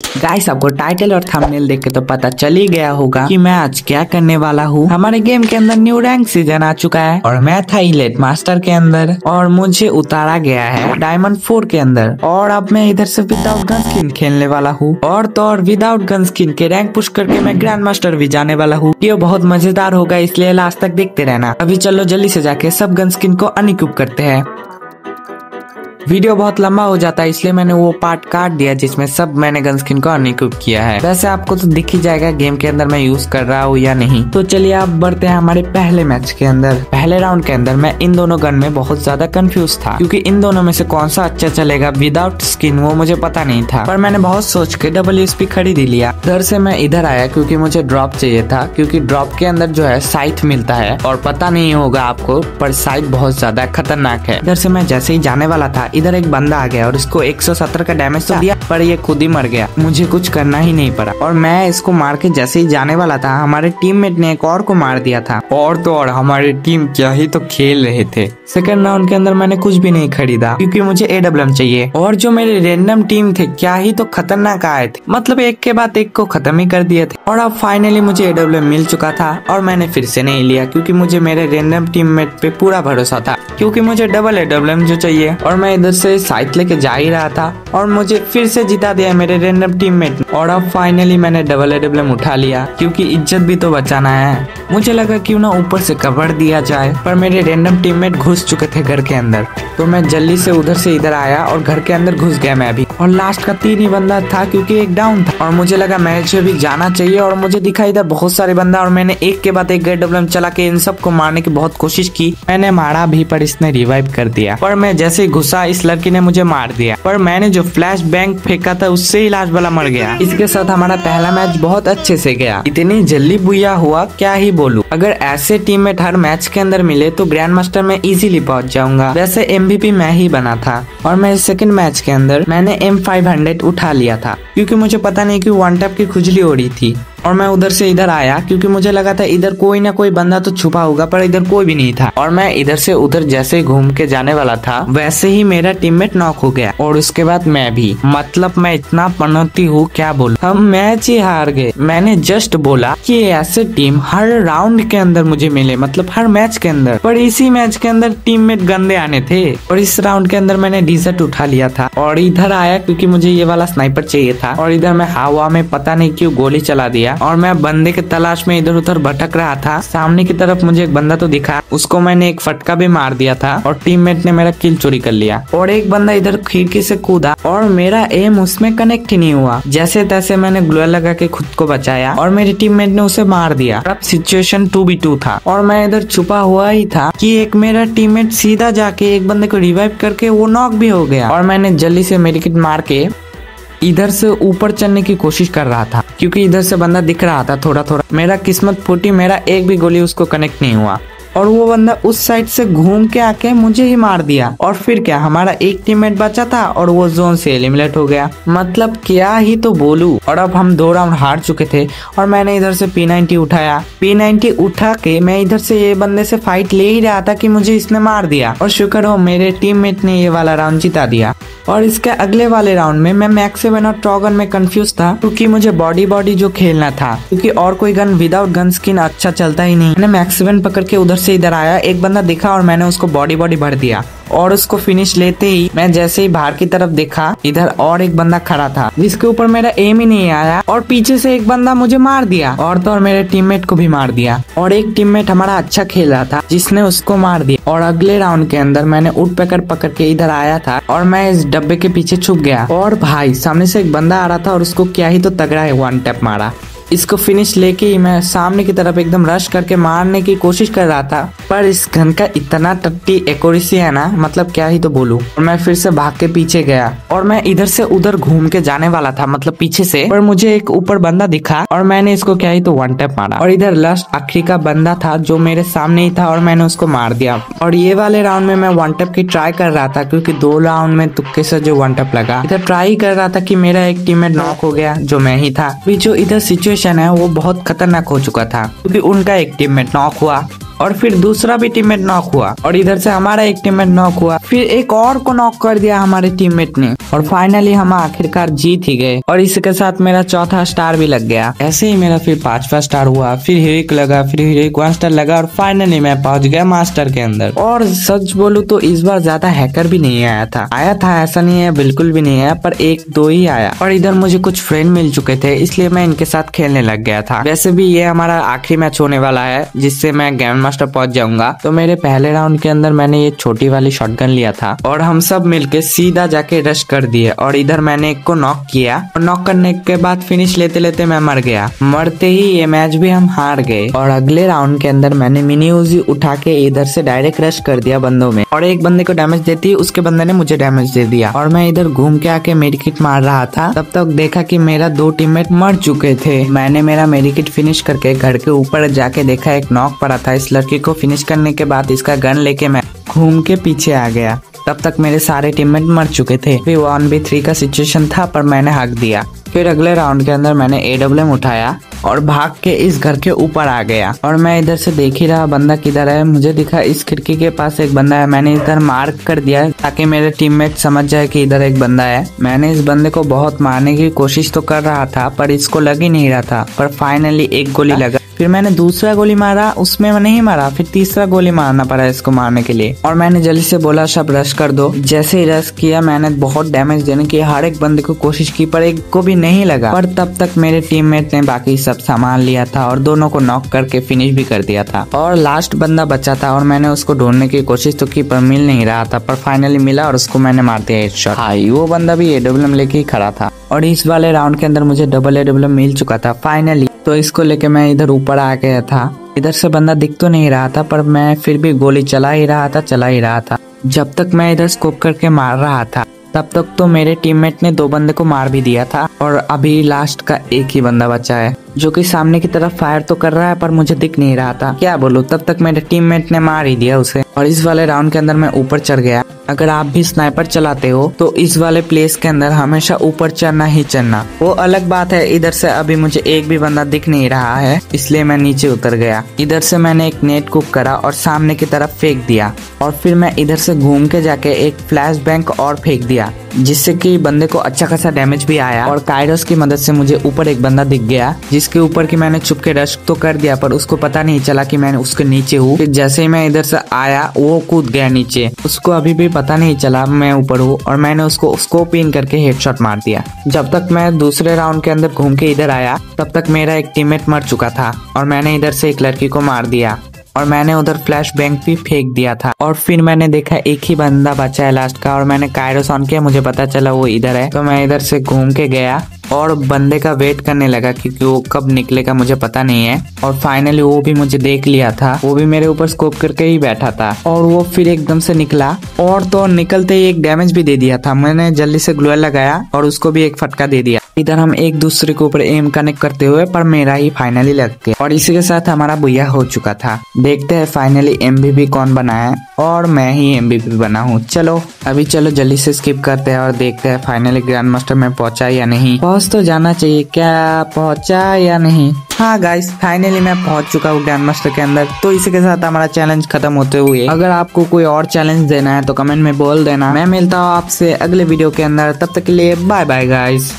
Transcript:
Guys, आपको title और thumbnail देख के तो पता चल ही गया होगा कि मैं आज क्या करने वाला हूँ। हमारे गेम के अंदर न्यू रैंक सीजन आ चुका है और मैं था इलीट मास्टर के अंदर और मुझे उतारा गया है डायमंड 4 के अंदर। और अब मैं इधर से विदाउट गन स्किन खेलने वाला हूँ और विदाउट गन स्किन के रैंक पुश करके मैं ग्रैंड मास्टर भी जाने वाला हूँ। ये बहुत मजेदार होगा, इसलिए लास्ट तक देखते रहना। अभी चलो जल्दी से जाके सब गन स्किन को अनइक्विप करते हैं। वीडियो बहुत लंबा हो जाता है इसलिए मैंने वो पार्ट काट दिया जिसमें सब मैंने गन स्किन को अनइक्विप किया है। वैसे आपको तो दिख ही जाएगा गेम के अंदर मैं यूज कर रहा हूँ या नहीं। तो चलिए आप बढ़ते हैं हमारे पहले मैच के अंदर। पहले राउंड के अंदर मैं इन दोनों गन में बहुत ज्यादा कंफ्यूज था क्योंकि इन दोनों में से कौन सा अच्छा चलेगा विदाउट स्किन वो मुझे पता नहीं था। पर मैंने बहुत सोच के WSP खरीद ही लिया। इधर से मैं इधर आया क्योंकि मुझे ड्रॉप चाहिए था, क्योंकि ड्रॉप के अंदर जो है साइट मिलता है और पता नहीं होगा आपको पर साइट बहुत ज्यादा खतरनाक है। इधर से मैं जैसे ही जाने वाला था इधर एक बंदा आ गया और इसको 170 का डैमेज तो दिया पर ये खुद ही मर गया। मुझे कुछ करना ही नहीं पड़ा और मैं इसको मार के जैसे ही जाने वाला था हमारे टीममेट ने एक और को मार दिया था। और तो और हमारी टीम क्या ही तो खेल रहे थे। सेकंड राउंड के अंदर मैंने कुछ भी नहीं खरीदा क्योंकि मुझे AWM चाहिए और जो मेरे रैंडम टीम थे क्या ही तो खतरनाक आए थे, मतलब एक के बाद एक को खत्म ही कर दिए थे। और अब फाइनली मुझे AWM मिल चुका था और मैंने फिर से नहीं लिया क्योंकि मुझे मेरे रैंडम टीममेट पे पूरा भरोसा था, क्योंकि मुझे डबल AWM जो चाहिए। और मैं इधर से साइट लेके जा ही रहा था और मुझे फिर से जिता दिया मेरे रैंडम टीममेट ने। और अब फाइनली मैंने डबल AWM उठा लिया क्योंकि इज्जत भी तो बचाना है। मुझे लगा क्यों ना ऊपर से कवर दिया जाए, पर मेरे रैंडम टीममेट घुस चुके थे घर के अंदर। तो मैं जल्दी से उधर से इधर आया और घर के अंदर घुस गया मैं भी। और लास्ट का 3 ही बंदा था क्योंकि एक डाउन था और मुझे लगा मैच भी जाना चाहिए। और मुझे दिखा इधर बहुत सारे बंदा और मैंने एक के बाद एक AWM चला के इन सबको मारने की बहुत कोशिश की। मैंने मारा भी पर इसने रिवाइव कर दिया। पर मैं जैसे ही घुसा इस लड़की ने मुझे मार दिया। पर मैंने जो फ्लैश बैंक फेंका था उससे ही लास्ट वाला मर गया। इसके साथ हमारा पहला मैच बहुत अच्छे से गया। इतनी जल्दी बुया हुआ क्या ही बोलूं। अगर ऐसे टीममेट हर मैच के अंदर मिले तो ग्रैंड मास्टर में इजीली पहुंच जाऊंगा। वैसे MVP मैं ही बना था। और मैं सेकंड मैच के अंदर मैंने M500 उठा लिया था क्योंकि मुझे पता नहीं कि 1 टैप की खुजली हो रही थी। और मैं उधर से इधर आया क्योंकि मुझे लगा था इधर कोई ना कोई बंदा तो छुपा होगा, पर इधर कोई भी नहीं था। और मैं इधर से उधर जैसे घूम के जाने वाला था वैसे ही मेरा टीममेट नॉक हो गया और उसके बाद मैं भी, मतलब मैं इतना पनौती हूँ क्या बोलूं। हम मैच ही हार गए। मैंने जस्ट बोला कि ऐसे टीम हर राउंड के अंदर मुझे मिले, मतलब हर मैच के अंदर, पर इसी मैच के अंदर टीममेट गंदे आने थे। और इस राउंड के अंदर मैंने डिजर्ट उठा लिया था और इधर आया क्योंकि मुझे ये वाला स्नाइपर चाहिए था। और इधर मैं हवा में पता नहीं क्यों गोली चला दिया और मैं बंदे के तलाश में इधर उधर भटक रहा था। सामने की तरफ मुझे एक बंदा तो दिखा, उसको मैंने एक फटका भी मार दिया था और टीममेट ने मेरा किल चोरी कर लिया। और एक बंदा इधर खिड़की से कूदा और मेरा एम उसमें कनेक्ट ही नहीं हुआ। जैसे तैसे मैंने ग्लोअर लगा के खुद को बचाया और मेरे टीममेट ने उसे मार दिया। अब सिचुएशन 2v2 था और मैं इधर छुपा हुआ ही था कि एक मेरा टीममेट सीधा जाके एक बंदे को रिवाइव करके वो नॉक भी हो गया। और मैंने जल्दी से मेडिकेट मार के इधर से ऊपर चढ़ने की कोशिश कर रहा था क्योंकि इधर से बंदा दिख रहा था थोड़ा थोड़ा। मेरा किस्मत फूटी, मेरा एक भी गोली उसको कनेक्ट नहीं हुआ और वो बंदा उस साइड से घूम के आके मुझे ही मार दिया। और फिर क्या, हमारा एक टीममेट बचा था और वो जोन से एलिमिनेट हो गया। मतलब क्या ही तो बोलूं। और अब हम 2 राउंड हार चुके थे और मैंने इधर से P90 उठाया। P90 उठा के मैं इधर से ये बंदे से फाइट ले ही रहा था कि मुझे इसने मार दिया। और शुक्र हो मेरे टीममेट ने ये वाला राउंड जिता दिया। और इसके अगले वाले राउंड में मैं मैक्स 7 और ट्रॉगन में कंफ्यूज था क्योंकि मुझे बॉडी जो खेलना था, क्योंकि और कोई गन विदाउट गन स्किन अच्छा चलता ही नहीं। मैंने मैक्स 7 पकड़ के उधर से इधर आया, एक बंदा दिखा और मैंने उसको बॉडी भर दिया। और उसको फिनिश लेते ही मैं जैसे ही बाहर की तरफ देखा इधर और एक बंदा खड़ा था जिसके ऊपर मेरा एम ही नहीं आया और पीछे से एक बंदा मुझे मार दिया और तो और मेरे टीममेट को भी मार दिया। और एक टीममेट हमारा अच्छा खेल रहा था जिसने उसको मार दिया। और अगले राउंड के अंदर मैंने उठ पकड़ के इधर आया था और मैं इस डब्बे के पीछे छुप गया। और भाई सामने से एक बंदा आ रहा था और उसको क्या ही तो तगड़ा है 1 टैप मारा। इसको फिनिश लेके ही मैं सामने की तरफ एकदम रश करके मारने की कोशिश कर रहा था, पर इस गन का इतना टट्टी एक्यूरेसी है ना, मतलब क्या ही तो बोलूं। और मैं फिर से भाग के पीछे गया और मैं इधर से उधर घूम के जाने वाला था, मतलब पीछे से, पर मुझे एक ऊपर बंदा दिखा और मैंने इसको क्या ही तो 1 टैप मारा। और इधर लास्ट आखिरी का बंदा था जो मेरे सामने ही था और मैंने उसको मार दिया। और ये वाले राउंड में मैं 1 टैप की ट्राई कर रहा था क्योंकि 2 राउंड में तुक्के से जो 1 टैप लगा। इधर ट्राई कर रहा था कि मेरा एक टीममेट नॉक हो गया जो मैं ही था। जो इधर सिचुएशन है वो बहुत खतरनाक हो चुका था क्योंकि उनका एक टीममेट नॉक हुआ और फिर दूसरा भी टीममेट नॉक हुआ और इधर से हमारा एक टीममेट नॉक हुआ, फिर एक और को नॉक कर दिया हमारे टीममेट ने और फाइनली हम आखिरकार जीत ही गए और इसके साथ मेरा चौथा स्टार भी लग गया। ऐसे ही मेरा फिर 5वां स्टार हुआ, फिर हीरोइक लगा, फिर हीरोइक 1 स्टार लगा और फाइनली मैं पहुंच गया मास्टर के अंदर। और सच बोलूं तो इस बार ज्यादा हैकर भी नहीं आया था ऐसा नहीं है, बिल्कुल भी नहीं आया, पर 1-2 ही आया और इधर मुझे कुछ फ्रेंड मिल चुके थे इसलिए मैं इनके साथ खेलने लग गया था। वैसे भी ये हमारा आखिरी मैच होने वाला है जिससे मैं ग्रैंड मास्टर पहुंच जाऊंगा। तो मेरे पहले राउंड के अंदर मैंने ये छोटी वाली शॉटगन लिया था और हम सब मिलके सीधा जाके रश कर दिए और इधर मैंने एक को नॉक किया और नॉक करने के बाद फिनिश लेते लेते मैं मर गया। मरते ही ये मैच भी हम हार गए और अगले राउंड के अंदर मैंने मिनी उजी उठा के इधर से डायरेक्ट रश कर दिया बंदों में और एक बंदे को डैमेज देती उसके बंदे ने मुझे डैमेज दे दिया और मैं इधर घूम के आके मेडिकिट मार रहा था। तब तक देखा कि मेरा 2 टीममेट मर चुके थे। मैंने मेरा मेडिकिट फिनिश करके घर के ऊपर जाके देखा एक नॉक पड़ा था। इस लड़की को फिनिश करने के बाद इसका गन लेके मैं घूम के पीछे आ गया। तब तक मेरे सारे टीममेट मर चुके थे। फिर 1v3 का सिचुएशन था पर मैंने हक दिया। फिर अगले राउंड के अंदर मैंने AWM उठाया और भाग के इस घर के ऊपर आ गया और मैं इधर से देख ही रहा बंदा किधर है। मुझे दिखा इस खिड़की के पास एक बंदा है। मैंने इधर मार्क कर दिया ताकि मेरे टीममेट समझ जाए कि इधर एक बंदा है। मैंने इस बंदे को बहुत मारने की कोशिश तो कर रहा था पर इसको लग ही नहीं रहा था, पर फाइनली एक गोली लगा। फिर मैंने दूसरा गोली मारा, उसमें मैं नहीं मारा, फिर तीसरा गोली मारना पड़ा इसको मारने के लिए और मैंने जल्दी से बोला सब रश कर दो। जैसे ही रश किया मैंने बहुत डैमेज देने की हर एक बंदे को कोशिश की पर एक को भी नहीं लगा। पर तब तक मेरे टीममेट ने बाकी सब सामान लिया था और दोनों को नॉक करके फिनिश भी कर दिया था और लास्ट बंदा बचा था और मैंने उसको ढूंढने की कोशिश तो की पर मिल नहीं रहा था, पर फाइनली मिला और उसको मैंने मार दिया हेडशॉट। हाई वो बंदा भी AWM लेके ही खड़ा था और इस वाले राउंड के अंदर मुझे डबल AWM मिल चुका था फाइनली। तो इसको लेके मैं इधर ऊपर आ गया था। इधर से बंदा दिख तो नहीं रहा था पर मैं फिर भी गोली चला ही रहा था। जब तक मैं इधर स्कोप करके मार रहा था तब तक तो मेरे टीममेट ने 2 बंदे को मार भी दिया था और अभी लास्ट का एक ही बंदा बचा है जो कि सामने की तरफ फायर तो कर रहा है पर मुझे दिख नहीं रहा था। क्या बोलूं, तब तक मेरे टीममेट ने मार ही दिया उसे और इस वाले राउंड के अंदर मैं ऊपर चढ़ गया। अगर आप भी स्नाइपर चलाते हो तो इस वाले प्लेस के अंदर हमेशा ऊपर चढ़ना ही चढ़ना। वो अलग बात है इधर से अभी मुझे एक भी बंदा दिख नहीं रहा है इसलिए मैं नीचे उतर गया। इधर से मैंने एक नेट कुक करा और सामने की तरफ फेंक दिया और फिर मैं इधर से घूम के जाके एक फ्लैश बैंक और फेंक दिया जिससे कि बंदे को अच्छा खासा डैमेज भी आया और काइरोस की मदद से मुझे ऊपर एक बंदा दिख गया जिसके ऊपर की मैंने छुप के रश तो कर दिया पर उसको पता नहीं चला कि मैंने उसके नीचे हूँ। फिर जैसे ही मैं इधर से आया वो कूद गया नीचे, उसको अभी भी पता नहीं चला मैं ऊपर हूँ और मैंने उसको स्कोप इन करके हेडशॉट मार दिया। जब तक मैं दूसरे राउंड के अंदर घूम के इधर आया तब तक मेरा एक टीममेट मर चुका था और मैंने इधर से एक लड़की को मार दिया और मैंने उधर फ्लैश बैंक भी फेंक दिया था और फिर मैंने देखा एक ही बंदा बचा है लास्ट का और मैंने काइरोस ऑन किया, मुझे पता चला वो इधर है तो मैं इधर से घूम के गया और बंदे का वेट करने लगा क्योंकि वो कब निकलेगा मुझे पता नहीं है और फाइनली वो भी मुझे देख लिया था। वो भी मेरे ऊपर स्कोप करके ही बैठा था और वो फिर एकदम से निकला और तो निकलते ही एक डैमेज भी दे दिया था। मैंने जल्दी से ग्लूअल लगाया और उसको भी एक फटका दे दिया। इधर हम एक दूसरे के ऊपर एम कनेक्ट करते हुए पर मेरा ही फाइनली लग गया और इसी के साथ हमारा बुया हो चुका था। देखते हैं फाइनली MVP कौन बना है और मैं ही MVP बना हूँ। चलो जल्दी से स्किप करते हैं और देखते हैं फाइनली ग्रैंड मास्टर में पहुंचा या नहीं। पहुंच तो जाना चाहिए, क्या पहुंचा या नहीं। हाँ गाइस फाइनली मैं पहुंच चुका हूँ ग्रैंड मास्टर के अंदर। तो इसी के साथ हमारा चैलेंज खत्म होते हुए अगर आपको कोई और चैलेंज देना है तो कमेंट में बोल देना। मैं मिलता हूँ आपसे अगले वीडियो के अंदर, तब तक के लिए बाय बाय गाइस।